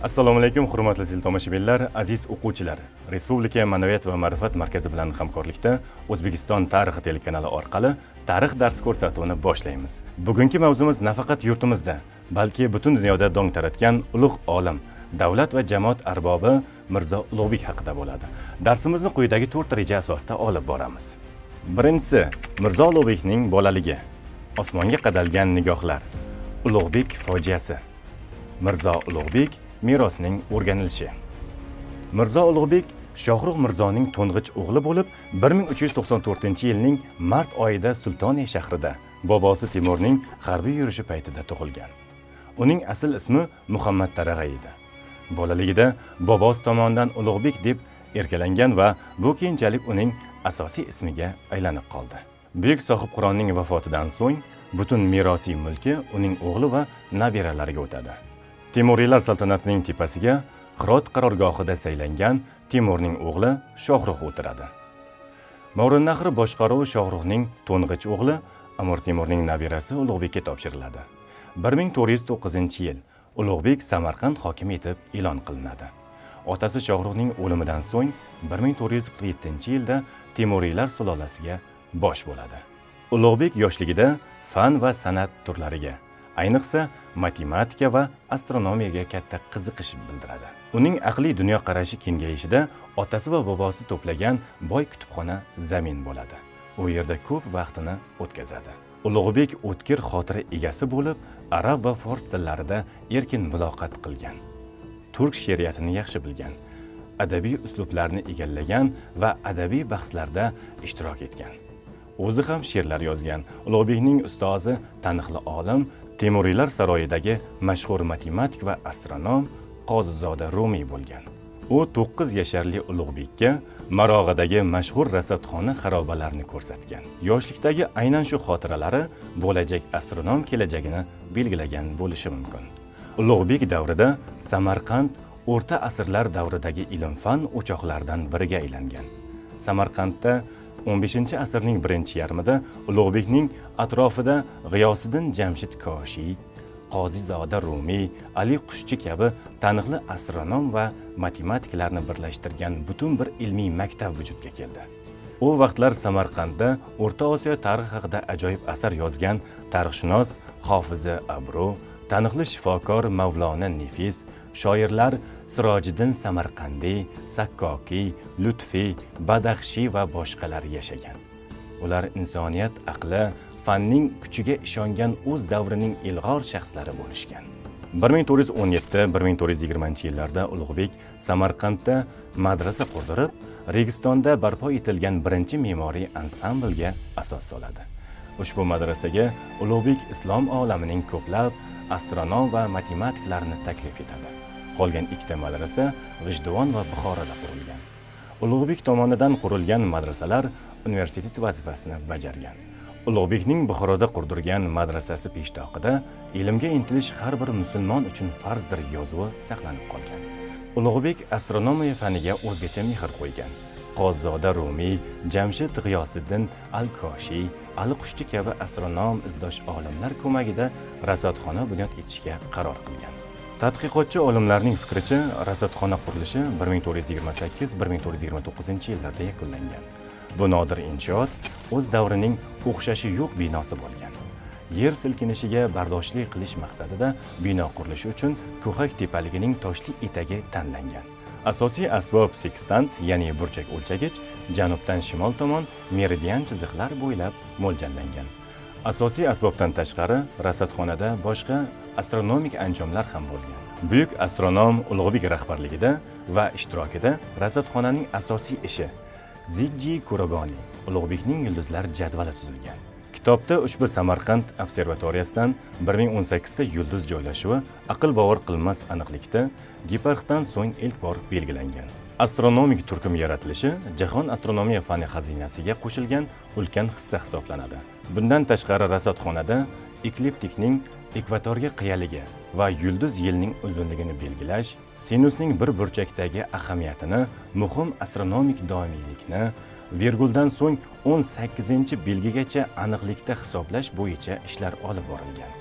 Assalomu alaykum, hurmatli teletomoshabinlar, aziz o'quvchilar. Respublika Ma'naviyat va ma'rifat markazi bilan hamkorlikda O'zbekiston tarixi telekanali orqali tarix dars ko'rsatuvini boshlaymiz. Bugungi mavzumiz nafaqat yurtimizda, balki butun dunyoda dong taratgan ulug' olim, davlat va jamoat arbobi Mirzo Ulug'bek haqida bo'ladi. Darsimizni quyidagi 4 reja asosida olib boramiz. Birinchisi, Mirzo Ulug'bekning bolaligi. Osmonga qadalgan nigohlar. Ulug'bek fojiasi. Mirzo Ulug'bek merosining o'rganilishi. Mirzo Ulug'bek Shohrux Mirzoning to'ng'ich o'g'li bo'lib, 1394-yilning mart oyida Sultoniya shahrida bobosi Timurning harbiy yurishi paytida tug'ilgan. Uning asl ismi Muhammad Tarag'ay edi. Bolaligida bobosi tomonidan Ulug'bek deb erkalangan va bu keyinchalik uning asosiy ismiga aylanib qoldi. Buyuk sohib Qur'onning vafotidan so'ng butun merosiy mulki uning o'g'li va nabiralariga o'tadi. Temuriylar saltanatining tepasiga Hirot qarorgohida saylangan Timurning o'g'li Shohrux o'tiradi. Mo'rinnahri boshqaruvi Shohruxning to'ng'ich o'g'li Amir Temurning nabirasi Ulug'bekka topshiriladi. 1409-yil Ulug'bek Samarqand hokimi etib e'lon qilinadi. Otasi Shohruxning o'limidan so'ng 1447-yilda Temuriylar sulolasiga bosh bo'ladi. Ulug'bek yoshligida fan va san'at turlariga, ayniqsa matematika va astronomiyaga katta qiziqish bildiradi. Uning aqliy dunyoqarashi kengayishida otasi va bobosi to'plagan boy kutubxona zamin bo'ladi. U yerda ko'p vaqtini o'tkazadi. Ulug'bek o'tkir xotira egasi bo'lib, arab va fors tillarida erkin muloqot qilgan. Turk she'riyatini yaxshi bilgan, adabiy uslublarni egallagan va adabiy bahslarda ishtirok etgan. O'zi ham she'rlar yozgan. Ulug'bekning ustozi taniqli olim, Temuriylar saroyidagi mashhur matematik va astronom Qozizoda Rumiy bo'lgan. U 9 yasharli Ulug'bekka Marog'adagi mashhur rasadxona xarobalarini ko'rsatgan. Yoshlikdagi aynan shu xotiralari bo'lajak astronom kelajagini belgilagan bo'lishi mumkin. Ulug'bek davrida Samarqand o'rta asrlar davridagi ilm-fan o'choqlaridan biriga aylangan. Samarqandda 15-asrning birinchi yarmida Ulug'bekning atrofida G'iyosiddin Jamshid Koshiy, Qozizoda Rumiy, Ali Qushchi kabi taniqli astronom va matematiklarni birlashtirgan butun bir ilmiy maktab vujudga keldi. U vaqtlar Samarqandda O'rta Osiyo tarixi haqida ajoyib asar yozgan tarixshunos Hofizi Abru, taniqli shifokor Mavlona Nefis, shoirlar Sirojiddin Samarqandiy, Sakkokiy, Lutfiy, Badaxshiy va boshqalar yashagan. Ular insoniyat aqli, fanning kuchiga ishongan o'z davrining ilg'or shaxslari bo'lishgan. 1417-1420-yillarda Ulug'bek Samarqandda madrasa qurdirib, Registonda barpo etilgan birinchi me'moriy ansamblga asos soladi. Ushbu madrasaga Ulug'bek islom olamining ko'plab astronom va matematiklarni taklif etadi. Qolgan ikkita madrasa G'ijduvon va Buxoroda qurilgan. Ulug'bek tomonidan qurilgan madrasalar universitet vazifasini bajargan. Ulug'bekning Buxoroda qurdirgan madrasasi peshtoqida ilmga intilish har bir musulmon uchun farzdir yozuvi saqlanib qolgan. Ulug'bek astronomiya faniga o'zgacha mehr qo'ygan. Qozizoda Rumiy, Jamshid G'iyosiddin Al-Koshiy, Ali Qushchi kabi astronom izdosh olimlar ko'magida rasadxona bunyod etishga qaror qilgan. Tadqiqotchi olimlarning fikricha, rasadxona qurilishi 1428-1429-yillarda yakunlangan. Bu nodir inshoot o'z davrining o'xshashi yo'q binosi bo'lgan. Yer silkinishiga bardoshlik qilish maqsadida bino qurilishi uchun Ko'hak tepaligining toshli etagi tanlangan. Asosiy asbob sekstant, ya'ni burchak o'lchagich, janubdan shimol tomon meridian chiziqlar bo'ylab mo'ljallangan. Asosiy asbobdan tashqari rasadxonada boshqa astronomik anjomlar ham bo'lgan. Buyuk astronom Ulug'bek rahbarligida va ishtirokida rasadxonaning asosiy ishi Zijji Kuragoni, Ulug'bekning yulduzlar jadvali tuzilgan. Kitobda ushbu Samarqand observatoriyasidan 1018 ta yulduz joylashuvi aql bovar qilmas aniqlikda Geparxdan so'ng ilk bor belgilangan. Astronomik turkum yaratilishi jahon astronomiya fani xazinasiga qo'shilgan ulkan hissa hisoblanadi. Bundan tashqari rasadxonada ekliptikning ekvatorga qiyaligi va yulduz yilning uzunligini belgilash, sinusning bir burchakdagi ahamiyatini, muhim astronomik doimiylikni, virguldan so'ng 18-belgigacha aniqlikda hisoblash bo'yicha ishlar olib borilgan.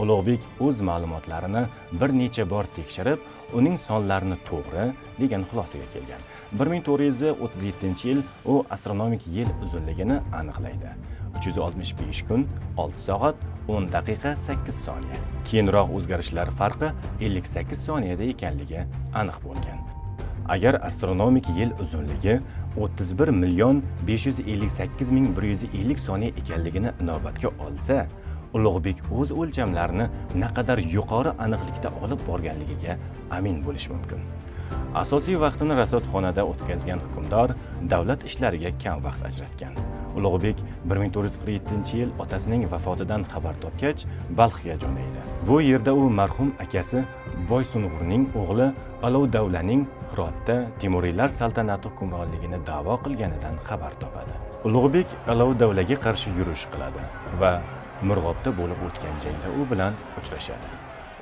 Ulug'bek o'z ma'lumotlarini bir necha bor tekshirib, uning sonlarini to'g'ri degan xulosaga kelgan. 1437-yil u astronomik yil uzunligini aniqlaydi. 365 kun, 6 soat, 10 daqiqa, 8 soniya. Keyinroq o'zgarishlar farqi 58 soniyada ekanligi aniq bo'lgan. Agar astronomik yil uzunligi 31 million 558 ming 150 soniya ekanligini inobatga olsa, Ulug'bek o'z o'lchamlarini naqadar yuqori aniqlikda olib borganligiga amin bo'lish mumkin. Asosiy vaqtini rasodxonada o'tkazgan hukmdor davlat ishlariga kam vaqt ajratgan. Ulug'bek 1447-yil otasining vafotidan xabar topgach, Balxga jo'naydi. Bu yerda u marhum akasi Boysung'urning o'g'li Alovdavlaning Hirotda Temuriylar saltanati hukmronligini da'vo qilganidan xabar topadi. Ulug'bek Alovdavlaga qarshi yurish qiladi va Murg'obda bo'lib o'tgan jangda u bilan uchrashadi.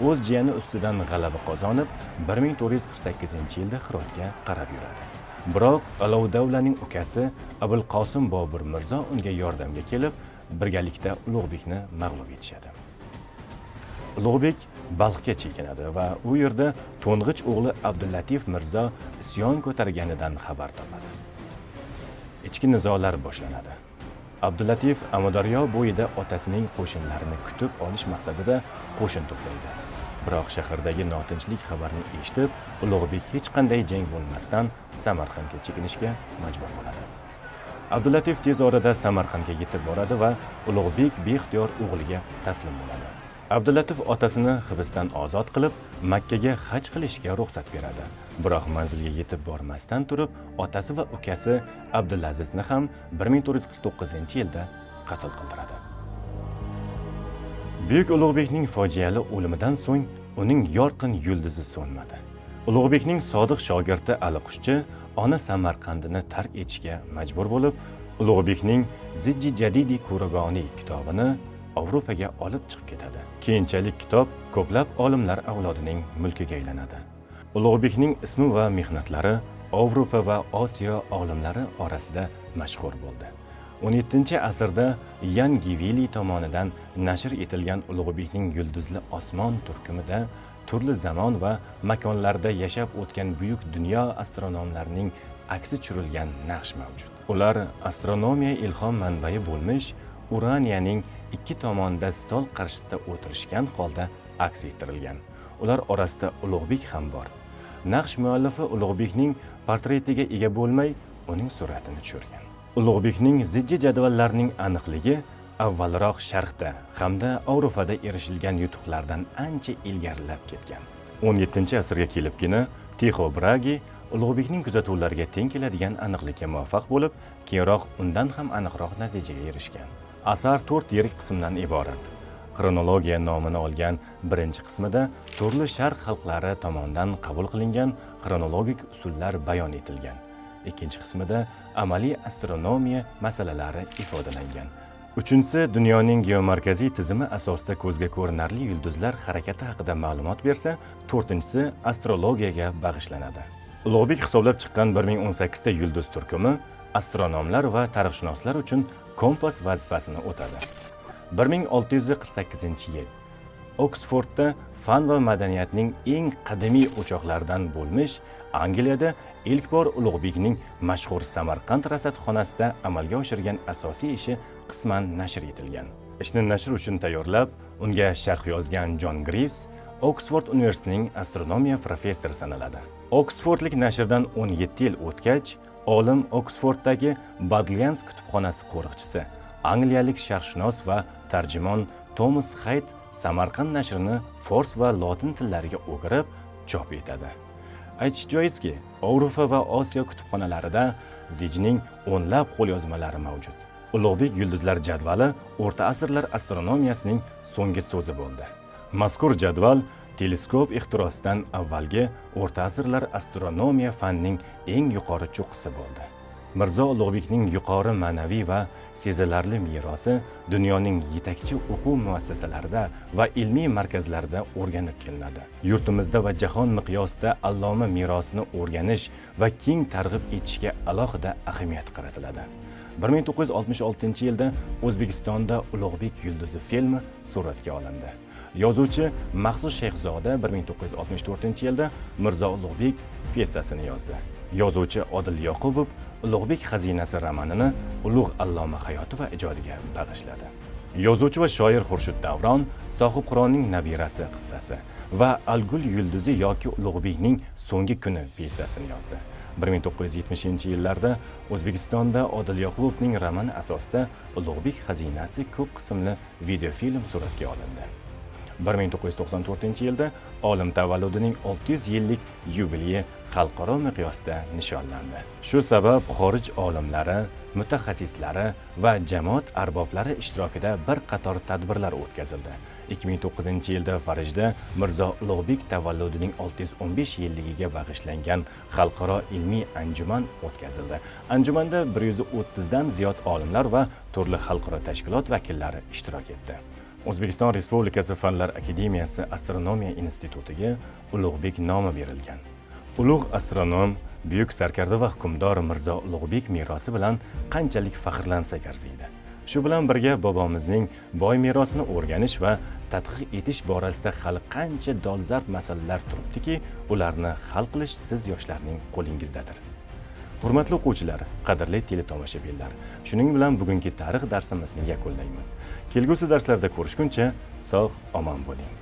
O'z jiyani ustidan g'alaba qozonib, 1448-yilda Hirotga qarab yuradi. Biroq Alovdavlaning ukasi Abulqosim Bobur Mirzo unga yordamga kelib, birgalikda Ulug'bekni mag'lub etishadi. Ulug'bek Balxga chekinadi va u yerda to'ng'ich o'g'li Abdullatif Mirzo isyon ko'targanidan xabar topadi. Ichki nizolar boshlanadi. Abdullatif Amudaryo bo'yida otasining qo'shinlarini kutib olish maqsadida qo'shin to'playdi. Biroq shahardagi notinchlik xabarini eshitib, Ulug'bek hech qanday jang bo'lmasdan Samarqandga chekinishga majbur bo'ladi. Abdullatif tez orada Samarqandga yetib boradi va Ulug'bek beixtiyor o'g'liga taslim bo'ladi. Abdullatif otasini hibsdan ozod qilib, Makkaga haj qilishga ruxsat beradi. Biroq manzilga yetib bormasdan turib, otasi va ukasi Abdulazizni ham 1449-yilda qatl qildiradi. Buyuk Ulug'bekning fojiali o'limidan so'ng uning yorqin yulduzi so'nmadi. Ulug'bekning sodiq shogirdi Aliqushchi ona Samarqandini tark etishga majbur bo'lib, Ulug'bekning Zijji Jadidi Kuragoni kitobini Avropaga olib chiqib ketadi. Keyinchalik kitob ko'plab olimlar avlodining mulkiga aylanadi. Ulug'bekning ismi va mehnatlari Avropa va Osiyo olimlari orasida mashhur bo'ldi. 17-asrda Yan Givili tomonidan nashr etilgan Ulug'bekning Yulduzli osmon turkumida turli zamon va makonlarda yashab o'tgan buyuk dunyo astronomlarining aksi tushirilgan naqsh mavjud. Ular astronomiya ilhom manbai bo'lmish Uraniyaning ikki tomonida stol qarshisida o'tirishgan holda aks ettirilgan. Ular orasida Ulug'bek ham bor. Naqsh muallifi Ulug'bekning portretiga ega bo'lmay, uning suratini tushirgan. Ulug'bekning zijji jadvallarining aniqligi avvalroq Sharqda hamda Avropada erishilgan yutuqlardan ancha ilgarilab ketgan. 17-asrga kelibgina Tycho Brahe Ulug'bekning kuzatuvlariga teng keladigan aniqlikka muvaffaq bo'lib, keyinroq undan ham aniqroq natijaga erishgan. Asar 4 yirik qismdan iborat. Xronologiya nomini olgan birinchi qismida turli sharq xalqlari tomonidan qabul qilingan xronologik usullar bayon etilgan. Ikkinchi qismida amaliy astronomiya masalalari ifodalangan. Uchinchisi dunyoning geomarkaziy tizimi asosida ko'zga ko'rinarli yulduzlar harakati haqida ma'lumot bersa, to'rtinchisi astrologiyaga bag'ishlanadi. Ulug'bek hisoblab chiqqan 1018 ta yulduz turkumi astronomlar va tarixshunoslar uchun kompas vazifasini o'tadi. 1648-yil Oksfordda fan va madaniyatning eng qadimiy o'choqlaridan bo'lmish Angliyada ilk bor Ulug'bekning mashhur Samarqand rasadxonasida amalga oshirgan asosiy ishi qisman nashr etilgan. Ishni nashr uchun tayyorlab, unga sharh yozgan John Greaves Oksford universitetining astronomiya professori sanaladi. Oksfordlik nashrdan 17 yil o'tgach, olim Oksforddagi Badlands kutubxonasi qo'riqchisi, angliyalik sharqshunos va tarjimon Thomas Hayt Samarqand nashrini fors va lotin tillariga o'girib chop etadi. Aytish joizki, Avropa va Osiyo kutubxonalarida Zijning o'nlab qo'lyozmalari mavjud. Ulug'bek yulduzlar jadvali o'rta asrlar astronomiyasining so'nggi so'zi bo'ldi. Mazkur jadval teleskop ixtirosidan avvalgi o'rta asrlar astronomiya fanining eng yuqori cho'qqisi bo'ldi. Mirzo Ulug'bekning yuqori ma'naviy va sezilarli merosi dunyoning yetakchi o'quv muassasalarida va ilmiy markazlarida o'rganib kelinadi. Yurtimizda va jahon miqyosida alloma merosini o'rganish va keng targ'ib etishga alohida ahamiyat qaratiladi. 1966-yilda O'zbekistonda Ulug'bek yulduzi filmi suratga olindi. Yozuvchi Maxsus Shayxzoda 1964-yilda Mirzo Ulug'bek pyesasini yozdi. Yozuvchi Odil Yoqubov Ulug'bek xazinasi romanini ulug' alloma hayoti va ijodiga bag'ishladi. Yozuvchi va shoir Xurshid Davron Sohibqironning nabirasi qissasi va Algul yulduzi yoki Ulug'bekning so'nggi kuni pyesasini yozdi. 1970-yillarda O'zbekistonda Odil Yoqubovning romani asosida Ulug'bek xazinasi ko'p qismli videofilm suratga olindi. 1994-yilda olim tavalludining 600 yillik yubileyi xalqaro miqyosda nishonlandi. Shu sabab xorij olimlari, mutaxassislari va jamoat arboblari ishtirokida bir qator tadbirlar o'tkazildi. 2009-yilda Parijda Mirzo Ulug'bek tavalludining 615 yilligiga bag'ishlangan xalqaro ilmiy anjuman o'tkazildi. Anjumanda 130 dan ziyod olimlar va turli xalqaro tashkilot vakillari ishtirok etdi. O'zbekiston Respublikasi Fanlar akademiyasi astronomiya institutiga Ulug'bek nomi berilgan. Ulug' astronom, buyuk sarkarda va hukmdor Mirzo Ulug'bek merosi bilan qanchalik faxrlansak arziydi. Shu bilan birga bobomizning boy merosini o'rganish va tadqiq etish borasida hali qancha dolzarb masalalar turibdiki, ularni hal qilish siz yoshlarning qo'lingizdadir. Hurmatli o'quvchilar, qadrli teletomoshabinlar, shuning bilan bugungi tarix darsimizni yakunlaymiz. Kelgusi darslarda ko'rishguncha sog' omon bo'ling.